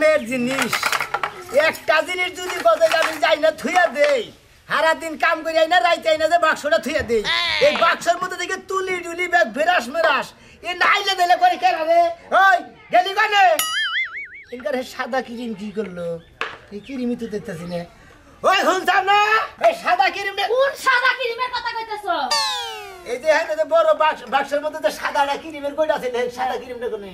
কামের জিনিস একটা জিনিস যদি বদলে আমি যাই না থুইয়া দেই সারা দিন কাম করি আই না রাইতে আই না যে বাক্সটা থুইয়া দেই এই বাক্সের মধ্যে থেকে তুলি টুলি ব্যাগ ফেরাস মেরাস এ নাইলে দিলে করে কেন রে ওই গেলি কানে ইনকার সাদা ক্রিম কি করলো এই ক্রিমই তো দেখতেছি না ওই শুনছাম না এই সাদা ক্রিম কোন সাদা ক্রিমের কথা কইতেছো এই যে হ্যাঁ যে বড় বাক্সের মধ্যে যে সাদা ক্রিমের কইটা আছে সাদা ক্রিমটা কোনে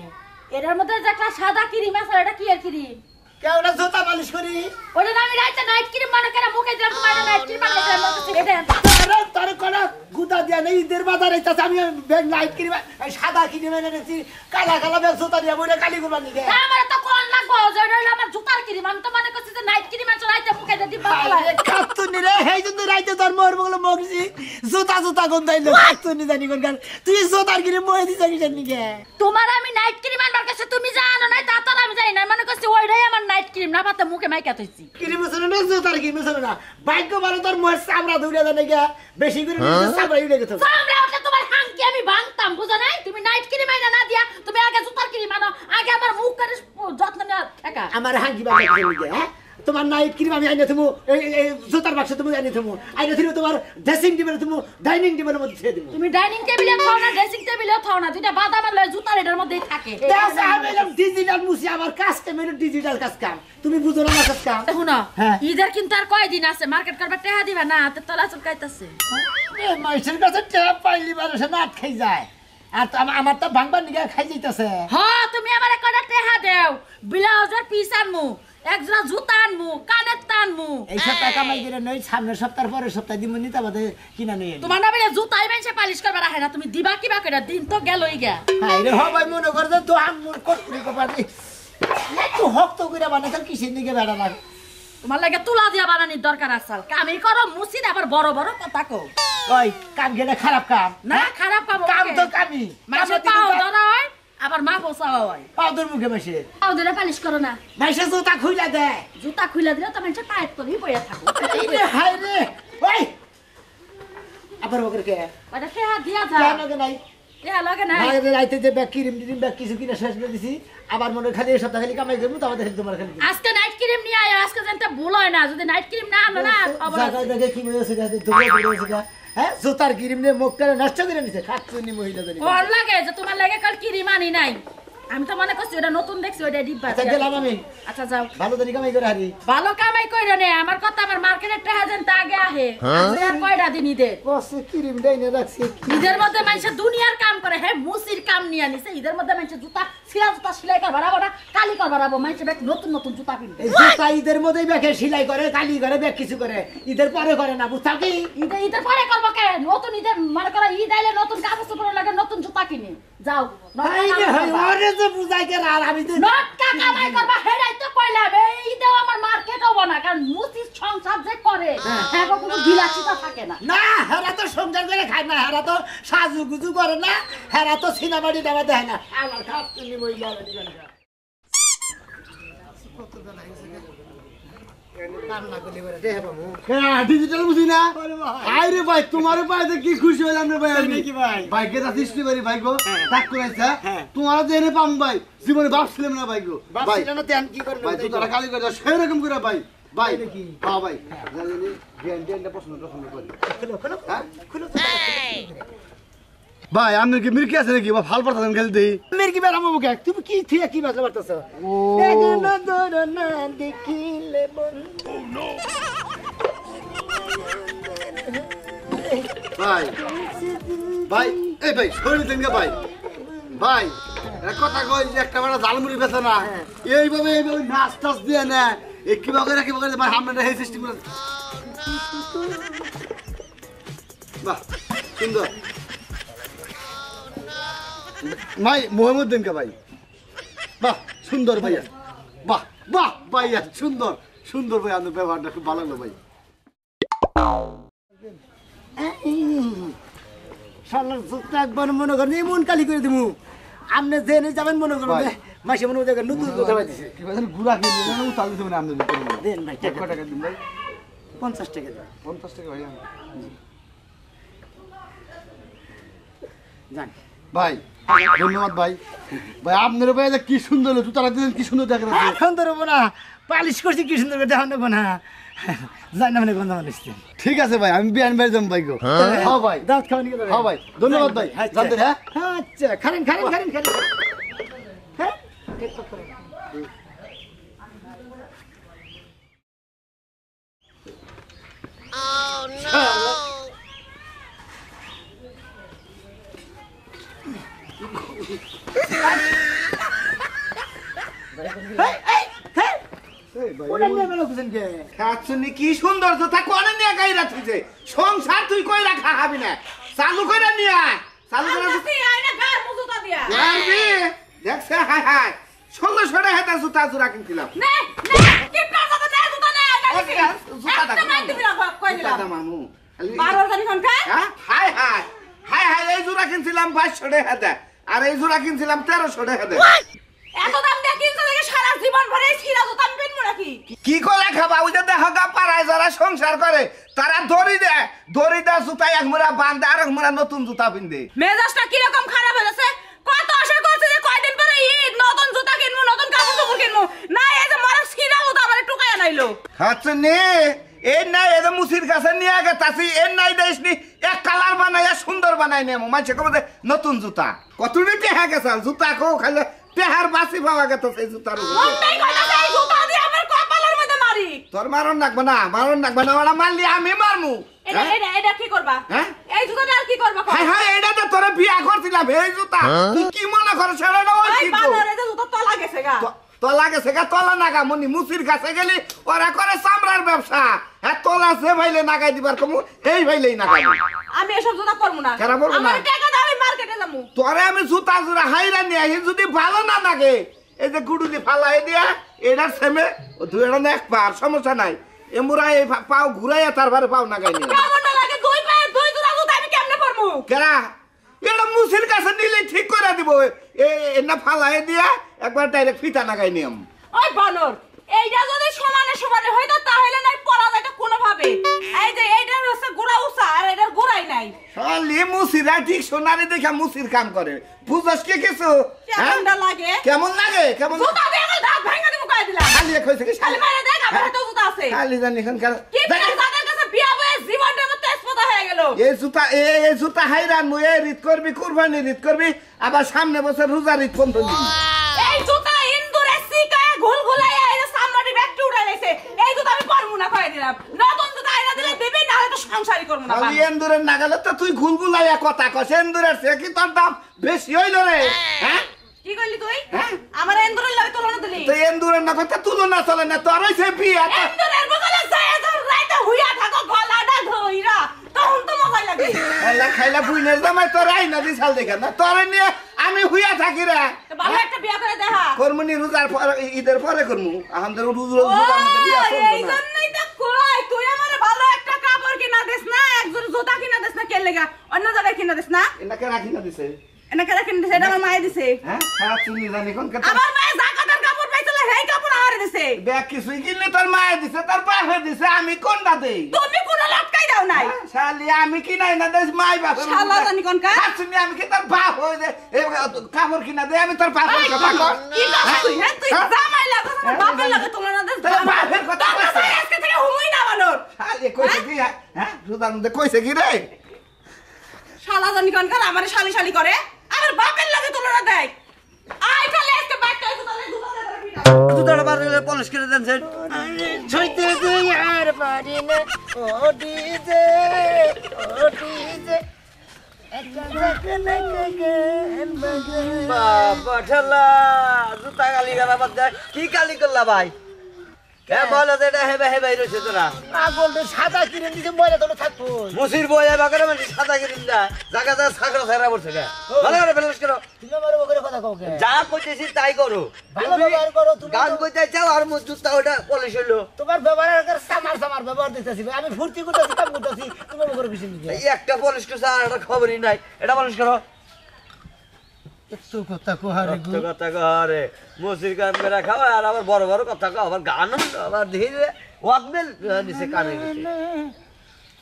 এটার মধ্যে যে একটা সাদা ক্রিম আছে এটা কি এর ক্রিম কেউ না জুতা মালিশ করি ওটা আমি রাইতে নাইট ক্রিম মনে করে মুখে দিলাম তোমার নাইট ক্রিম মানে এটা তার কোন গুদা দিয়া নেই ঈদের বাজারে তাতে আমি নাইট ক্রিম সাদা ক্রিম এনেছি কালা কালা ব্যাগ জুতা দিয়া বইটা কালি করবার নিকে আমার তো কোন লাগবো যে এটা হলো আমার জুতার ক্রিম আমি তো মনে করছি যে নাইট ক্রিম আছে রাইতে মুখে দিয়ে দিবা খাতুনি রে হেই জন্য রাইতে তোর মোর বগলে মগছি জুতা জুতা গন্ধাইলো খাতুনি জানি কোন গান তুই জুতার ক্রিম মই দিছিস কি নিকে তোমার আমি নাইট ক্রিম আনবার কাছে তুমি জানো না তা তো আমি জানি না মনে করছি ওইটাই আমার নাইট ক্রিম না পাতে মুখে মাইকা থইছি ক্রিম আছে না জুতার ক্রিম আছে না ভাগ্য ভালো তোর মোর চামড়া ধুইরা জানে গিয়া বেশি করে চামড়া উড়ে গেছে চামড়া ওটা তোমার হাঙ্কি আমি ভাঙতাম বুঝো নাই তুমি নাইট ক্রিম আইনা না দিয়া তুমি আগে জুতার ক্রিম আনো আগে আমার মুখ করে যত্ন নেওয়া একা আমার হাঙ্কি বাবা নিকে হ্যাঁ তোমার নাইট ক্রিম আমি আইনা তুমি এই জুতার বাক্স তুমি আইনা তুমি আইনা তুমি তোমার ড্রেসিং টেবিলে তুমি ডাইনিং টেবিলের মধ্যে ছেড়ে দিবো তুমি ডাইনিং টেবিলে খাও না ড্রেসিং টেবিলেও খাও না দুইটা বাদাম আর লয় জুতার এটার মধ্যেই থাকে দাস আমি ডিজিটাল মুসি আমার কাজ মেরে ডিজিটাল কাজ কাম তুমি বুঝো না কাজ কাম দেখো না ঈদের কিন্তু আর কয়দিন আছে মার্কেট করবার টাকা দিবা না হাতে তলা চুলকাইতাছে এ মাইসের কাছে টাকা পাইলি বারে সে নাট খাই যায় আর আমার তো ভাঙবার নিগা খাই যাইতাছে হ্যাঁ তুমি আমারে কয়টা টাকা দেও ব্লাউজের পিস আনমু একজোড়া জুতা আনমু কানের টানমু এই সপ্তাহ কামাই করে নই সামনের সপ্তাহ পরের সপ্তাহ দিমু নিতে বাদে কিনা নই তোমার না বলে জুতাই বেঞ্চে পালিশ করবার রাখে না তুমি দিবা কিবা কইরা দিন তো গেলই গা হাই রে হবাই মনে করে যে তো আমুর কটরি কপাদি একটু হক্ত কইরা বানাতাম কিসের নিগে বেড়া না তোমার লাগে তুলা দিয়া বানানির দরকার আসাল কামই করো মুসিদ আবার বড় বড় কথা কও ওই কাম গেলে খারাপ কাম না খারাপ কাম কাম তো কামি মাসে পাও ধরা হয় আবার মা পোষা হয় পাউডার মুখে মাসে পাও ধরে পালিশ করো না মাসে জুতা খুইলা দে জুতা খুইলা দিলে তো মানুষ টাইট করে পড়ে থাকো এই রে হাই রে ওই আবার ওকে কে ওটা কে হাত দিয়া যা কেন কে নাই কে লাগে না ভাই রাইতে যে ব্যাগ ক্রিম দিন ব্যাগ কিছু কিনা শেষ করে দিছি আবার মনে খালি এই সপ্তাহ খালি কামাই করব তাও দেখি তোমার খালি আজকে নাইট ক্রিম নিয়ে আয় আজকে জানতে ভুল হয় না যদি নাইট ক্রিম না আনো না খবর আছে দেখে কি হয়েছে গাতে ধুয়ে ধুয়েছে হ্যাঁ জুতার ক্রিম নিয়ে মুখ করে নষ্ট করে নিছে খাচ্ছনি মহিলা জানি কোন লাগে যে তোমার লাগে কাল ক্রিম আনি নাই আমি তো মনে করছি ওটা নতুন দেখছি ওটা ডিব্বা আচ্ছা গেলাম আমি আচ্ছা যাও ভালো করে কামাই করে হারি ভালো কামাই কইরা নে আমার কথা আমার মার্কেটের টাকা দেন তা আগে আহে আর কয়টা দিন ঈদের কসে ক্রিম ডাইনে রাখছি ঈদের মধ্যে মানুষ দুনিয়ার কাম করে হ্যাঁ মুসির কাম নিয়ে নিছে ঈদের মধ্যে মানুষ জুতা সিরা জুতা সেলাই কর বাড়াবো না কালি কর বাড়াবো মানুষ নতুন নতুন জুতা কিনবে এই জুতা ঈদের মধ্যেই ব্যাগে সেলাই করে কালি করে ব্যাগ কিছু করে ঈদের পরে করে না বুঝতাম কি ঈদের পরে করবো কে নতুন ঈদের মনে করো ঈদ আইলে নতুন কাপড় চোপড় লাগে নতুন জুতা কিনে যাও হাই রে হাই ওরে যে বুঝাই কে আর আমি তো নটকা কামাই করবা হেডাই তো কইলাম এই ঈদেও আমার মার্কেট হবো না কারণ মুসির সংসার যে করে হ্যাঁ কোনো বিলাসিতা থাকে না না হেরা তো সংসার করে খায় না হেরা তো সাজু গুজু করে না হেরা তো সিনেমাটি দেওয়া দেয় না আমার খাচ্ছনি মহিলা ডিজিটাল বুঝি না আরে ভাই তোমার পাইতে কি খুশি হইলাম রে ভাই আমি কি ভাই ভাইকে যাচ্ছিস ভাই ভাই গো ডাক করাইছা তোমার জেনে পাম ভাই জীবনে ভাবছিলাম না ভাই গো ভাই না তেন কি করবে ভাই তুই তারা কালি করে দাও সেই রকম করে ভাই ভাই কি হ্যাঁ ভাই জানি গ্যান্ডেন্ডা পছন্দ করি খুলো ভাই আপনি কি মিরকি আছে নাকি ভাল পারতেছেন খেলতে মিরকি বেরামো মুখে তুমি কি থিয়া কি বাজা পারতাছ ও এগনা দরনা দেখিলে বন্ধু ভাই ভাই এই ভাই শরীর দেন ভাই ভাই এক কথা কই যে একটা বড় জালমুড়ি বেচে না এইভাবে নাচ টাচ দিয়ে না এই কিভাবে ভাই আমরা এই সিস্টেম করে বাহ সুন্দর ভাই মোহাম্মদ দেনকে ভাই বাহ সুন্দর ভাইয়া বাহ বাহ ভাইয়া সুন্দর সুন্দর ভাই আপনার ব্যবহারটা খুব ভালো লাগলো ভাই শালার জুতা একবার মনে করেন এমন কালি করে দিমু আপনি জেনে যাবেন মনে করেন মাসে মনে করেন নতুন কথা পাইছে কি বলেন গুড়া কিনে না উতাল দিতে মানে আমদানি দেন ভাই কত টাকা দিন ভাই 50 টাকা দেন 50 টাকা ভাইয়া জান ভাই ধন্যবাদ ভাই। ভাই আপনার ভাই যে কি সুন্দর হলো, জুতাটা দিলেন কি সুন্দর দেখা যাচ্ছে। সুন্দর হবো না, পালিশ করছি কি সুন্দর করে দেখান দেবো না। যাই না মানে গন্ধ মানুষ। ঠিক আছে ভাই, আমি বিয়ান বাড়ি যাবো ভাই গো। হ্যাঁ ভাই, দাঁত খাওয়া নিয়ে হ্যাঁ ভাই, ধন্যবাদ ভাই। জানতেন হ্যাঁ? আচ্ছা খারেন খারেন খারেন খারেন। হ্যাঁ ওটা নিয়ে গেল বুঝেন কে? খাচ্ছনি কি সুন্দর জুতা কোনে নিয়ে গাইরা থুইছে সংসার তুই কইরা খাবি না চালু কইরা নিয়ে আয় চালু করে আরবি দেখছে হাই হাই 1600 টাকা হাতে জুতা জোড়া কিনছিলাম জুতা মামু হ্যাঁ হাই হাই হাই হাই এই জোড়া কিনছিলাম 2200 টাকা হাতে আর এই জোড়া কিনছিলাম 1300 টাকা হাতে কি করে খাবা ওই যে দেখো গা পাড়ায় যারা সংসার করে তারা দড়ি দেয় জুতা এক মুড়া বান্ধে আর এক মুড়া নতুন জুতা পিন্ধে মেজাজটা কিরকম খারাপ হয়ে গেছে কত আশা করছে যে কয়দিন পরে ঈদ নতুন জুতা কিনবো নতুন কাপড় চোপড় কিনবো না এই যে মারা ছিড়া জুতা আমার টুকায় নাইলো খাচ্ছে নে এই নাই এই যে মুসির কাছে নিয়ে আগে তাছি এর নাই দেশনি এক কালার বানাইয়া সুন্দর বানাই নেমো মাঝে কবে নতুন জুতা কতটি টেহা গেছে জুতা কো খাইলে টেহার বাসি পাওয়া গেছে সেই জুতার মনটাই কইতাছে এই জুতা দিয়ে আমার কপালের মধ্যে মারি তোর মারণ লাগবে না ওরা মারলি আমি মারমু এটা কি করবা হ্যাঁ এই জুতাটা আর কি করবা হাই হাই এইটা তো তোরে বিয়া করছিলাম এই জুতা তুই কি মনে করছ সেটা ওই এই কি বানরে যে জুতা তলা গেছে গা তোলা গেছে গা তোলা নাগা মনি মুসির কাছে গেলি ওরা করে চামড়ার ব্যবসা হ্যাঁ তোলা সে ভাইলে নাগাই দিবার কমু এই ভাইলেই নাগাই আমি এসব জুতা করব না কেন করবো না? আমার টাকা দাও আমি মার্কেটে যামু তোরে আমি জুতা জুরা হাইরা নিয়ে আহি যদি ভালো না লাগে এই যে গুডুলি ফালাই দিয়া এটার সেমে দুইটা না এক পার সমস্যা নাই এমুরা এই পাও ঘুরাইয়া তারপরে পাও নাগাই নিয়ে কেমন না লাগে দুই পায়ে দুই জোড়া জুতা আমি কেমনে করবো কেরা এটা মুসির কাছে নিলে ঠিক করে দিব না ফালাই দিয়া একবার ডাইরেক্ট ফিতা নাগাই নিয়ম ওই বানর এইটা যদি সমানে সমানে হইতো তাহলে নাই পড়া যাইতো কোনো ভাবে এই যে এইটার হচ্ছে গোড়া উঁচা আর এটার গোড়াই নাই শালি মুসিরা ঠিক সোনারে দেখা মুসির কাম করে বুঝছস কি কিছু কেমনটা লাগে কেমন লাগে কেমন জুতা দিয়ে আমার দাঁত ভাঙা দিব কই দিলাম খালি কইছে কি খালি মারা দেখ আমার হাতে জুতা আছে খালি জানি এখন কার কি তাদের কাছে বিয়া বয়ে জীবনটা মতো তেজপাতা হয়ে গেল এই জুতা হাইরান মুই রিত করবি কুরবানি রিত করবি আবার সামনে বছর রোজা রিত কোন দিবি এই জুতা ইন্দুরে সিকায় ঘুল ঘুলাইয়া এই যে সামনাটি ব্যাগটা উড়াই গেছে এই জুতা আমি পারবো না কই দিলাম নতুন জুতা আইনা দিলে দিবি না হলে তো সংসারই করব না খালি এন্দুরের নাগালে তো তুই ঘুলগুলাইয়া কথা কস এন্দুরের সে কি তোর দাম বেশি হইল রে হ্যাঁ কি কইলি তুই হ্যাঁ? আমার এন্দুরের লাগে তুলনা দিলি তো এন্দুরের না কথা তুলনা চলে না তোর হইছে বিয়া এন্দুরের বগলে যায় ধর রাইতে হুইয়া থাকো গলাটা ধইরা তখন তো মজা লাগে খাইলা খাইলা বুইনের জামাই তোর আই না দিছাল দেখা না তোরে নিয়ে আমি হুইয়া থাকি রে তো ভালো একটা বিয়া করে দেখা কর্মনি রোজার পরে ঈদের পরে করমু আমাদের রোজার মধ্যে বিয়া এই চলবে না জন্যই তো কই তুই আমারে ভালো একটা কাপড় কিনা দিস না এক জোড়া জুতা কিনা দিস না কে লাগা অন্য জায়গায় কিনা দিস না এনাকে রাখি না দিছে এনেকে কিনা দিছে এটা আমার মায়ে দিছে হ্যাঁ হ্যাঁ তুমি জানি কোন কথা আমার মায়ে জাকাতের কাপড় পাইছিল সেই কাপড় আমারে দিছে ব্যাগ কিছুই কিনলে তোর মায়ে দিছে তোর বাপে দিছে আমি কোনটা দেই তুমি কোন লটকাই দাও নাই শালি আমি কি নাই না দেশ মাই বাপ শালা জানি কোন কা তুমি আমি কি তোর বাপ হই দে কাপড় কিনা দে আমি তোর বাপের কথা কর কি কথা তুই হ্যাঁ তুই জামাই লাগছ আমার বাপের লাগে তুলনা দিস তোর বাপের কথা তোর কাছে আজকে থেকে হুমুই না বানর শালি কইছে কি হ্যাঁ রোজার মধ্যে কইছে কি রে শালা জানি কোন কা আমারে শালি শালি করে আমার বাপের লাগে তুলনা দেয় আই কালে আজকে বাইকটা তুলে জুতাটা বাড়লে পলিশ করে দেন স্যার ছইতে তুই আর পারি না ও ডিজে বাবা ঠেলা জুতা গালি গালা বাদ দে কি গালি করলা ভাই কে বলে যে এটা হেবে হেবে রইছে তোরা পাগলটা সাদা কিনে দিতে ময়লা তোরা থাকবো মুসির বই বাগারে মানে সাদা কিরিম দা জায়গা যা ছাগল ছাড়া পড়ছে কে ভালো করে ফেলাস করো তুমি আমার বকরে কথা কও কে যা কইতেছি তাই করো ভালো ব্যবহার করো তুমি গান কইতে চাও আর মুজ জুতা ওটা পলিশ হইলো তোমার ব্যবহার করে সামার ব্যবহার দিতেছি আমি ফুর্তি করতেছি কাম করতেছি তোমার বকরে কিছু নিয়ে এই একটা পলিশ করছে আর একটা খবরই নাই এটা পলিশ করো একটু কথা কোহারে গো কথা করে মুসির গান মেরা খাওয়া আর আবার বড় বড় কথা কও আবার গান আবার ধীরে ওয়াকবেল নিচে কানে গেছে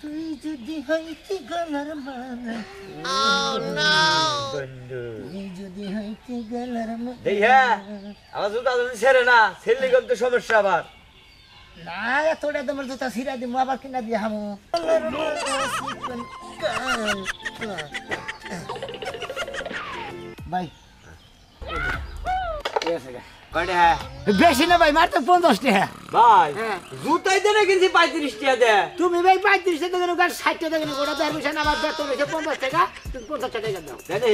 তুই যদি হইতি গলার মালা তুই যদি হইতি গলার মালা দেখা আমার জুতা যদি ছেড়ে না ছেলে কিন্তু সমস্যা আবার না এতটা তোমার জুতা ছিঁড়া দিব আবার কিনা দিয়ে হামু ভাই কয়টা হ্যাঁ বেশি না ভাই মাত্র 50 টাকা ভাই হ্যাঁ। জুতাই দেনে কিনছি 35 টাকা দে তুমি ভাই 35 টাকা দেন গাছ 60 টাকা দেন ওটা দেড় পয়সা না আমার বেতন হইছে 50 টাকা তুমি 50 টাকা দাও জানি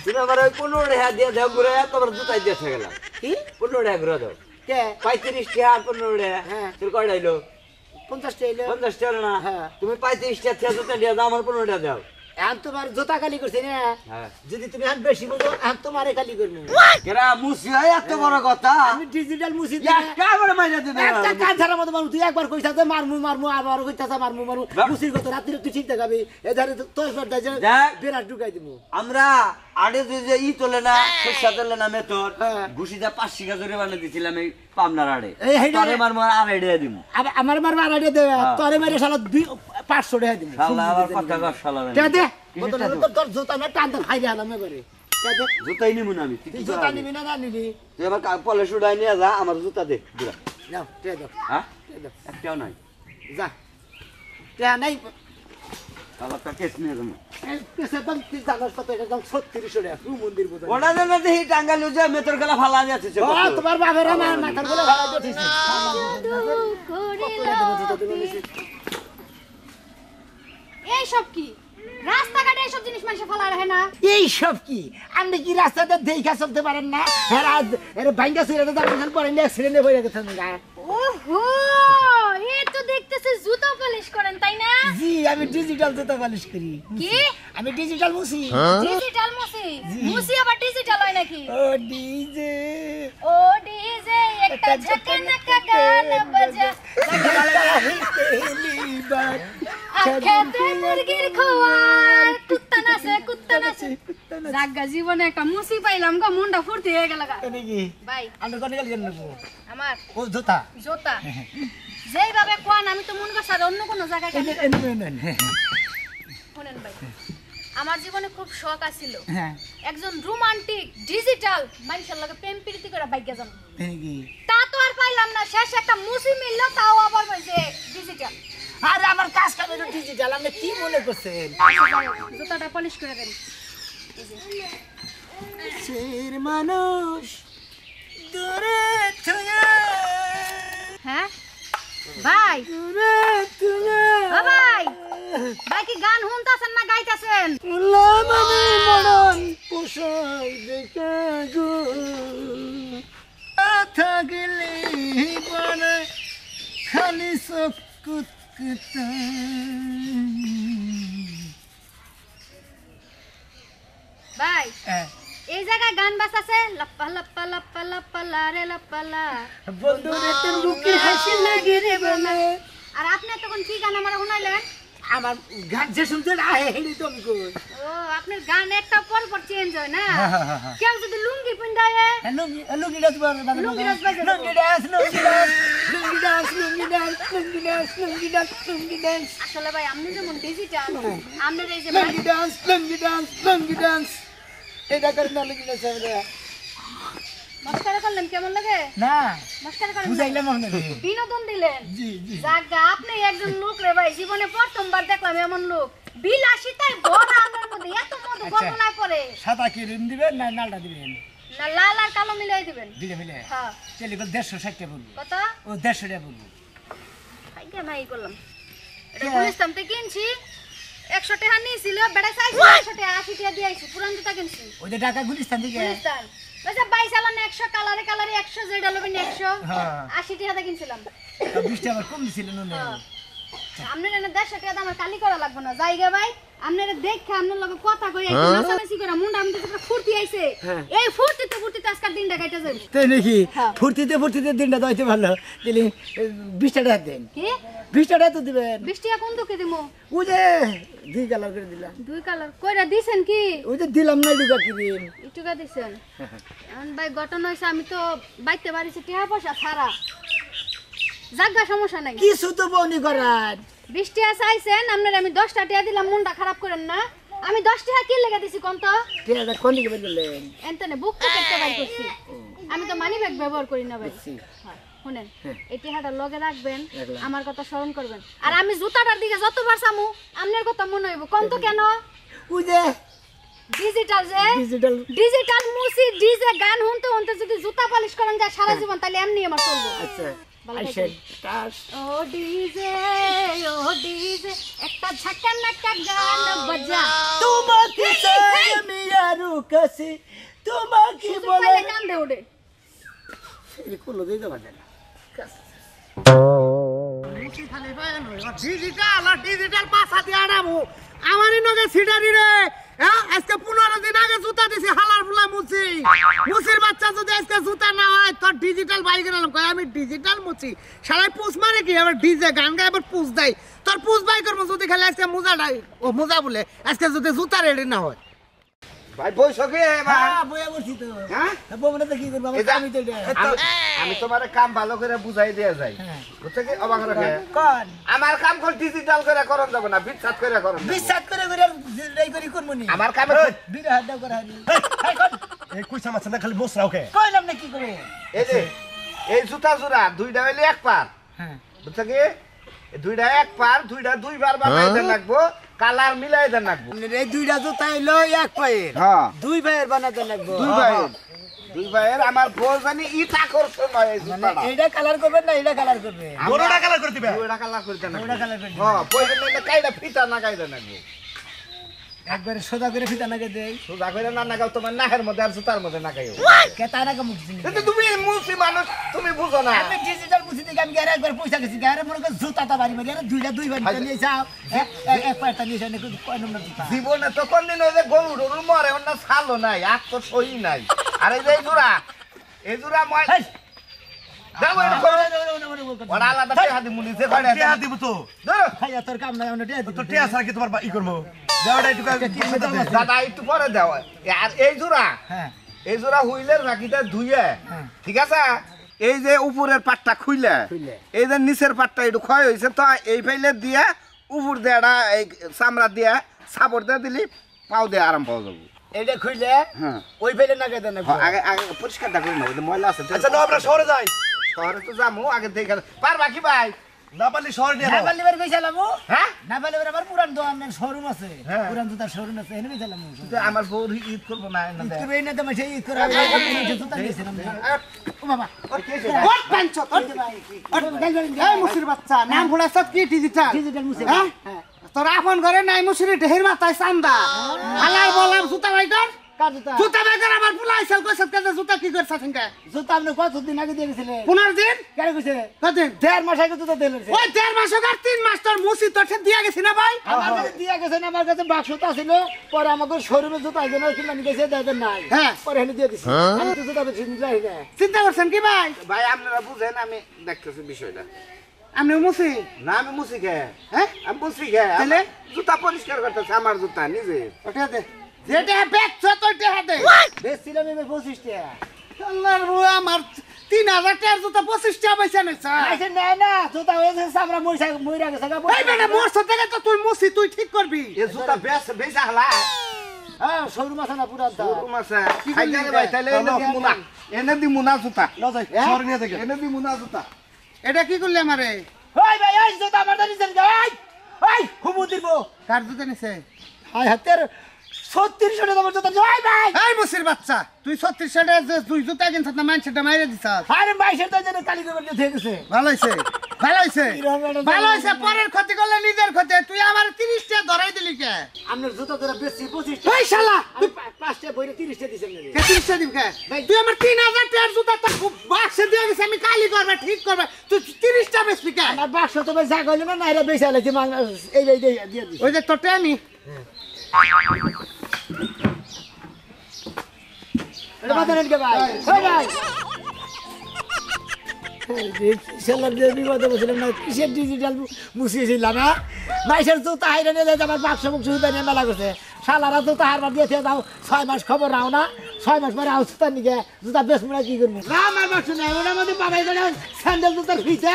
তুমি আমার ওই 15 টাকা দিয়ে দাও ঘুরে তোমার জুতাই দিয়ে গেলাম কি 15 টাকা ঘুরে দাও কে 35 টাকা আর 15 টাকা হ্যাঁ। তোর কয়টা হইলো 50 টাকা হইলো 50 টাকা না হ্যাঁ। তুমি 35 টাকা থেকে জুতা দিয়ে দাও আমার 15 টাকা দাও এখন তোমার জুতা খালি করছি না হ্যাঁ যদি তুমি এখন বেশি বলো এখন তোমারে খালি করবো কেরা মুসি হয় এত বড় কথা আমি ডিজিটাল মুসি একটা করে মাইনা দিবে একটা কাজ ছাড়া মতো মানুষ তুই একবার কইছা যে মারমু আবার কইতাছা মারমু মুসির কথা রাত্রি তুই চিন্তা খাবি এধারে তোর পর্দা যে দেখ। বিরাট ঢুকাই দিব আমরা আড়ে যে ই তোলে না সরষা তোলে না মেথর হ্যাঁ। ঘুষিটা 5 টাকা জোরে বানিয়ে দিছিলাম এই পাবনার আড়ে এই হেইডা- তারে মার মার আড়ে দিয়ে দিমু আমার মারবা আড়াই দে হ্যাঁ। তোরে মেরে শালা 500 টাকা দিব শালা আবার কথা কর শালা টাকা দে কিসের বদলে টাকা? তোর জুতা না টান খাই দিয়ে আলাম এবারে টাকা দে জুতাই নিমু না আমি তুই তুই কি জুতা নিবি না নিবি তুই আমার পলে সুডাই নিয়ে যা আমার জুতা দে দুরা নাও টাকা দাও হ্যাঁ টাকা দাও একটাও নাই যা টাকা নাই শালা তো কেস নিয়ে যাবো পেশা দাম তুই জানাস কত এটা দাম 3600 টাকা তুই মন্দির বোঝা ওটা জানা দেখি টাঙ্গালু যে মেথর গেলা ফালা যাচ্ছে ও তোমার বাবার আমার মাথার গুলো ভাড়া দিয়েছিস এইসব কি রাস্তাঘাটে এইসব জিনিস মানুষ ফেলা রাখে না এই সব কি আপনি কি রাস্তাতে দেখা চলতে পারেন না হেরা এরা ভাঙ্গা ছিঁড়ে তো যাবেন পরে অ্যাক্সিডেন্টে হয়ে গেছেন গা ওহো এই তো দেখতেছে জুতা পলিশ করেন তাই না জি আমি ডিজিটাল জুতা পালিশ করি কি আমি ডিজিটাল মুসি ডিজিটাল মুসি মুসি আবার ডিজিটাল হয় নাকি ও ডিজে ও ডিজে একটা ঝকনকা গান বাজা আখাতে মুরগির খোয়ার কুত্তা নাচে জাগা জীবনে একটা মুসি পাইলাম গো মনটা ফুর্তি হয়ে গেল গা নাকি ভাই আমি কোন গেল জানবো আমার ও জুতা জোতা যেইভাবে কোন আমি তো মন করছি আর অন্য কোনো জায়গায় কেন শুনেন ভাই আমার জীবনে খুব শখ আছিল হ্যাঁ একজন রোমান্টিক ডিজিটাল মানুষের লগে প্রেম প্রীতি করে বাইকে যাম নাকি তা তো আর পাইলাম না শেষ একটা মুসি মিললো তাও আবার বলছে ডিজিটাল আরে আমার কাজ কামে ডিজিটাল আপনি কি মনে করছেন জুতাটা পলিশ করে দেন সের মানুষ দূরে থুয়া হ্যাঁ ভাই দূরে থুয়া ও ভাই ভাই কি গান শুনতাছেন না গাইতাছেন লামানি মরণ পোষাই দেখে গো থাকলে বলে খালি সকুতকুতা ভাই এই জায়গায় গান বাজাছে লাপ্পা লাপ্পা লাপ্পা লাপ্পা লারে লাপ্পা লা বন্ধু রে তোর মুখে হাসি লাগে রে বলে আর আপনি তখন কি গান আমার শুনাইলেন আমার গান যে শুনতে আহে হেলি তো আমি কই ও আপনার গান একটা পর পর চেঞ্জ হয় না কেউ যদি লুঙ্গি পিন্দায় লুঙ্গি ডান্স বাজে লুঙ্গি ডান্স বাজে। লুঙ্গি ডান্স লুঙ্গি ডান্স লুঙ্গি ডান্স লুঙ্গি ডান্স লুঙ্গি ডান্স লুঙ্গি ডান্স লুঙ্গি ডান্স আসলে ভাই আপনি যেমন ডিজিটাল আপনার এই যে লুঙ্গি ডান্স লুঙ্গি ডান্স লুঙ্গি ডান্স এটা করে না লুঙ্গি ডান্স আমরা মস্কারা করলেন কেমন লাগে না মস্কারা করেন না? বুঝাইলাম আপনাকে বিনোদন দিলেন জি জি জাগা আপনি একজন লোক রে ভাই জীবনে প্রথমবার দেখলাম এমন লোক বিলাসিতায় ভরা আমার মধ্যে এত মধু আচ্ছা। গণনায় পড়ে সাদা কি রিম দিবেন না নালটা দিবেন না লাল আর কালো মিলাই দিবেন দিলে মিলে হ্যাঁ চলে গেল 160 টাকা বলবো কত ও 150 টাকা বলবো ভাগ্য নাই করলাম এটা কে? গুলিস্তান থেকে কিনছি 100 টাকা নিয়েছিল বেড়া চাইছি 100 টাকা 80 টাকা দিয়েছি পুরান জুতা কিনছি ওই যে ঢাকা গুলিস্তান থেকে গুলিস্তান বলছে 22 চালান 100 কালারে কালারে 100 যেটা লবেন 100 হ্যাঁ। 80 টাকা কিনছিলাম 20 টাকা কম দিছিলেন উনি আপনার এনে 150 টাকা আমার কালি করা লাগবে না জায়গা ভাই আপনারা দেখে আপনার লগে কথা কই একটু নাচানাচি করে মুন্ডা আমি তো ফুর্তি আইছে এই ফুর্তিতে আজকাল দিনটা কাটা যাবে তাই নাকি হ্যাঁ। ফুর্তিতে দিনটা দইতে ভালো দিলি 20 টাকা দেন কি 20 টাকা তো দিবেন 20 টাকা কোন দুকে দিমু ওই যে দুই কালার করে দিলাম দুই কালার কইরা দিছেন কি ওই যে দিলাম না দুগা কি দিন ইটুকা দিছেন এখন ভাই ঘটনা হইছে আমি তো বাইতে বাড়িছে টাকা পয়সা ছাড়া জাগা সমস্যা নাই কিছু তো বনি করার 20 টাকা চাইছেন আপনার আমি 10 টাকা দিলাম মনটা খারাপ করেন না আমি 10 টাকা কি লাগা দিছি কোন তো টিয়াটা কোন দিকে বের করলেন এনতনে বুক পকেটে বাই করছি আমি তো মানি ব্যাগ ব্যবহার করি না ভাই শুনেন এই টিহাটা লগে রাখবেন আমার কথা স্মরণ করবেন আর আমি জুতাটার দিকে যতবার চামু আপনার কথা মনে হইব কোন তো কেন ওই যে ডিজিটাল যে ডিজিটাল ডিজিটাল মুসি ডিজে গান শুনতে শুনতে যদি জুতা পালিশ করেন যায় সারা জীবন তাহলে এমনি আমার চলবে আচ্ছা আইসেন টাস ও ডিজে একটা ঝাকা নাকা গান বাজা তোমাকে চাই আমি আরো কাছে তোমাকে বলে বলে গান দে ওডে এই কোলো দিয়ে দাও না ডিজিটাল পাসা দিয়ে আড়াবো আমারই নগে সিটারি রে হ্যাঁ আজকে 15 দিন আগে জুতা দিছি হালার ফুলা মুচির বাচ্চা যদি আজকে জুতা না হয় তোর ডিজিটাল বাইক গেলাম কই আমি ডিজিটাল মুচি শালাই পুষ মারে কি আবার ডিজে গান গায় আবার পুষ দেয় তোর পুষ বাই করবো যদি খালি আজকে মোজা বলে আজকে যদি জুতা রেডি না হয় ভাই বৈশাখে হ্যাঁ বইয়া বসি তো হ্যাঁ বমনে তো কি করব আমি তো আমি তোমার কাম ভালো করে বুঝাই দেয়া যাই বুঝছো কি অবাক রাখে কোন আমার কাম কোন ডিজিটাল করে করন যাব না বিশ্বাস করে করন বিশ্বাস করে এই করি কোন নি আমার কামে বিরা হাত দাও করে হাই কোন এই কইছা মাছ না খালি বসরাও কে কইলাম না কি করে এই যে এই জুতা জোড়া দুইটা হইলে এক পার হ্যাঁ বুঝছো কি দুইটা এক পার দুইটা দুইবার বানাইতে লাগবো কালার মিলাই দেন লাগবো এই দুইটা জুতা হইলো এক পায়ের হ্যাঁ দুই পায়ের বানাতে লাগবে দুই ভাইয়ের আমার বউ জানি ইটা করছে নয় এই জুতাটা এইটা কালার করবেন না এইটা কালার করবে বড়টা কালার করে দিবে দুইটা কালার করতে না ওটা কালার করবে হ্যাঁ পয়সা নিলে কাইটা ফিতা না কাইটা লাগবে একবারে সোজা করে ফিতা নাকে দেই সোজা করে না নাগাও তোমার নাহের মধ্যে আর জুতার মধ্যে না গাইও কে তারা কে মুখছি কিন্তু তুমি মুসি মানুষ তুমি বুঝো না আমি ডিজিটাল মুছি দিকে আমি গেরে একবার পয়সা গেছি গেরে মনে করে জুতাটা বাড়ি মারি আরে দুইবার নিয়ে যাও এক পায়টা নিয়ে যাও কয় নম্বর জুতা জীবনে তো কোনদিন ওই যে গরু টরু মরে ওর না ছালো নাই আর তো সই নাই আর এই যে এই জোড়া মই দাও এর করো ওরা আলাদা টেহা মুনি সে কয়টা টিয়া দিব তো ধরো খাইয়া তোর কাম নাই আমরা টিয়া তো টিয়া ছাড়া কি তোমার ই করবো দেওয়াটা একটু কি দাদা একটু পরে দাও আর এই জোড়া হ্যাঁ এই জোড়া হুইলের রাখিটা ধুইয়ে ঠিক আছে এই যে উপরের পাটটা খুইলে এই যে নিচের পাটটা একটু ক্ষয় হয়েছে তো এই ফাইলে দিয়ে উপর দিয়ে এই চামড়া দিয়ে সাপড় দিয়ে দিলি পাও দিয়ে আরাম পাওয়া যাবো এইটা খুইলে হ্যাঁ ওই ফেলে নাকে দেন আগে আগে পরিষ্কার দেখুন না ময়লা আছে আচ্ছা না আমরা শহরে যাই শহরে তো যাবো আগে দেখে পারবা কি ভাই না পারলে শহরে নিয়ে না যাও পারলে বার কইছিলাম হ্যাঁ না পারলে বার আমার পুরান দোকানের শোরুম আছে পুরান জুতার শোরুম আছে এনে কইছিলাম কিন্তু আমার বউ ঈদ করবো না না দেয়। তুই না তো মাসে ই করে জুতা দিয়েছিলাম ও বাবা ওট পাঞ্চ এই মুসির বাচ্চা নাম ভুলাছ কি ডিজিটাল ডিজিটাল মুছে হ্যাঁ তোর আপন ঘরে নাই মুসির ঢের মাথায় চান্দা হালার বলাম জুতা বাইটার কার জুতা জুতা বাইটার আমার ফুলাইছাল কইছত কে জুতা কি করছ সঙ্গে জুতা আপনি কতদিন আগে দিয়ে গেছিলেন 15 দিন কেন কইছে কতদিন 1.5 মাস আগে জুতা দিলেন ওই 1.5 মাস আর 3 মাস তোর মুসি তোর দিয়া গেছি না ভাই আমার কাছে দিয়া গেছেন আমার কাছে বাক্সটা ছিল পরে আমাকে শোরুমে জুতা যেন কিনা নিয়ে গেছে দেখেন নাই হ্যাঁ। পরে এনে দিয়ে দিছি আমি তো জুতা বেশি যাই না চিন্তা করছেন কি ভাই ভাই আপনারা বুঝেন আমি দেখতেছি বিষয়টা আমি মুসি না আমি মুসি গে হ্যাঁ আমি মুসি গে তাহলে? জুতা পরিষ্কার করতেছে আমার জুতা নিজে ওটা দে যেটা বেচছ তোটা দে বেশছিলাম এবার 25 টাকা আল্লাহর রু আমার 3000 টাকার জুতা 25 টাকা পয়সা নেছ আইছে না না জুতা হয়েছে আমরা মইরা গেছে এই বেটা মোর সাথে তো তুই মুসি তুই ঠিক করবি এ জুতা বেচা হলা হ্যাঁ শোরুম আছে না পুরান তা শোরুম আছে খাইজারে ভাই তাহলে এনে দি মুনা জুতা লজাই শহরে নিয়ে যাই এনে দি মুনা জুতা এটা কি করলি আমারে ওই ভাই ওই জুতা আমার দাঁড়িয়েছেন ওই ওই হুমু দিব কার জুতা নিছে হাই হাতের 36 টাকা দামের জুতা ওই ভাই এই মুসির বাচ্চা তুই 36 টাকা তুই জুতা কিনছ না মানছটা মাইরে দিছাস আরে মাইশের তো যেন কালি করে দিয়ে গেছে ভালো হইছে ভালো হইছে ভালো হইছে পরের ক্ষতি করলে নিজের ক্ষতি তুই আমার 30 টাকা ধরাই দিলি কে আপনার জুতা ধরে বেশি 25 ওই শালা আমি 5 টাকা বইরে 30 টাকা দিছেন কে 30 টাকা দিবি কে তুই আমার 3000 টাকার জুতা তো বাক্সে দিয়ে গেছে আমি কালি করবে ঠিক করবে তুই 30 টাকা বেচবি কে আমার বাক্স তো ভাই যা কইলো না এরা বেশি আলাইছে এই দিয়ে দিছি ওই যে তোর টানি এটা বাদ দেন কে ভাই ওই ভাই সেলার দিয়ে বিপদে বসলাম না কিসের ডিজিটাল মুছিয়েছিলাম না মাইসের জুতা হাইরে নিয়ে যায় আমার বাক্স মুখ জুতা নিয়ে মেলা করছে শালারা জুতা হারবার দিয়ে দাও 6 মাস খবর রাও না 6 মাস পরে আউস্তা নিকে জুতা বেশ মুড়া কি করবি না আমার বাক্স নাই ওটার মধ্যে বাবাই করে স্যান্ডেল জুতার ফিতে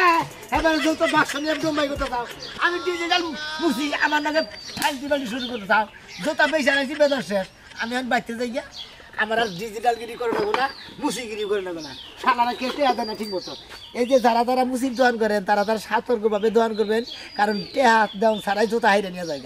এবার জুতো বাক্স নিয়ে ডুমাই করতে চাও আমি ডিজিটাল মুছি আমার নাকি ফাইলটি বাড়ি শুরু করতে চাও জুতা বেশি আনাইছি বেদর শেষ আমি এখন বাইতে যাই গিয়া আমার আর ডিজিটাল গিরি করে নেবো না মুসিগিরি করে নেবো না সালারা কেটে আদে না ঠিক মতো এই যে যারা মুসির দোয়ান করেন তারা সতর্কভাবে দোয়ান করবেন কারণ টেহা দেওয়ান ছাড়াই জুতা হাইরে নিয়ে যায়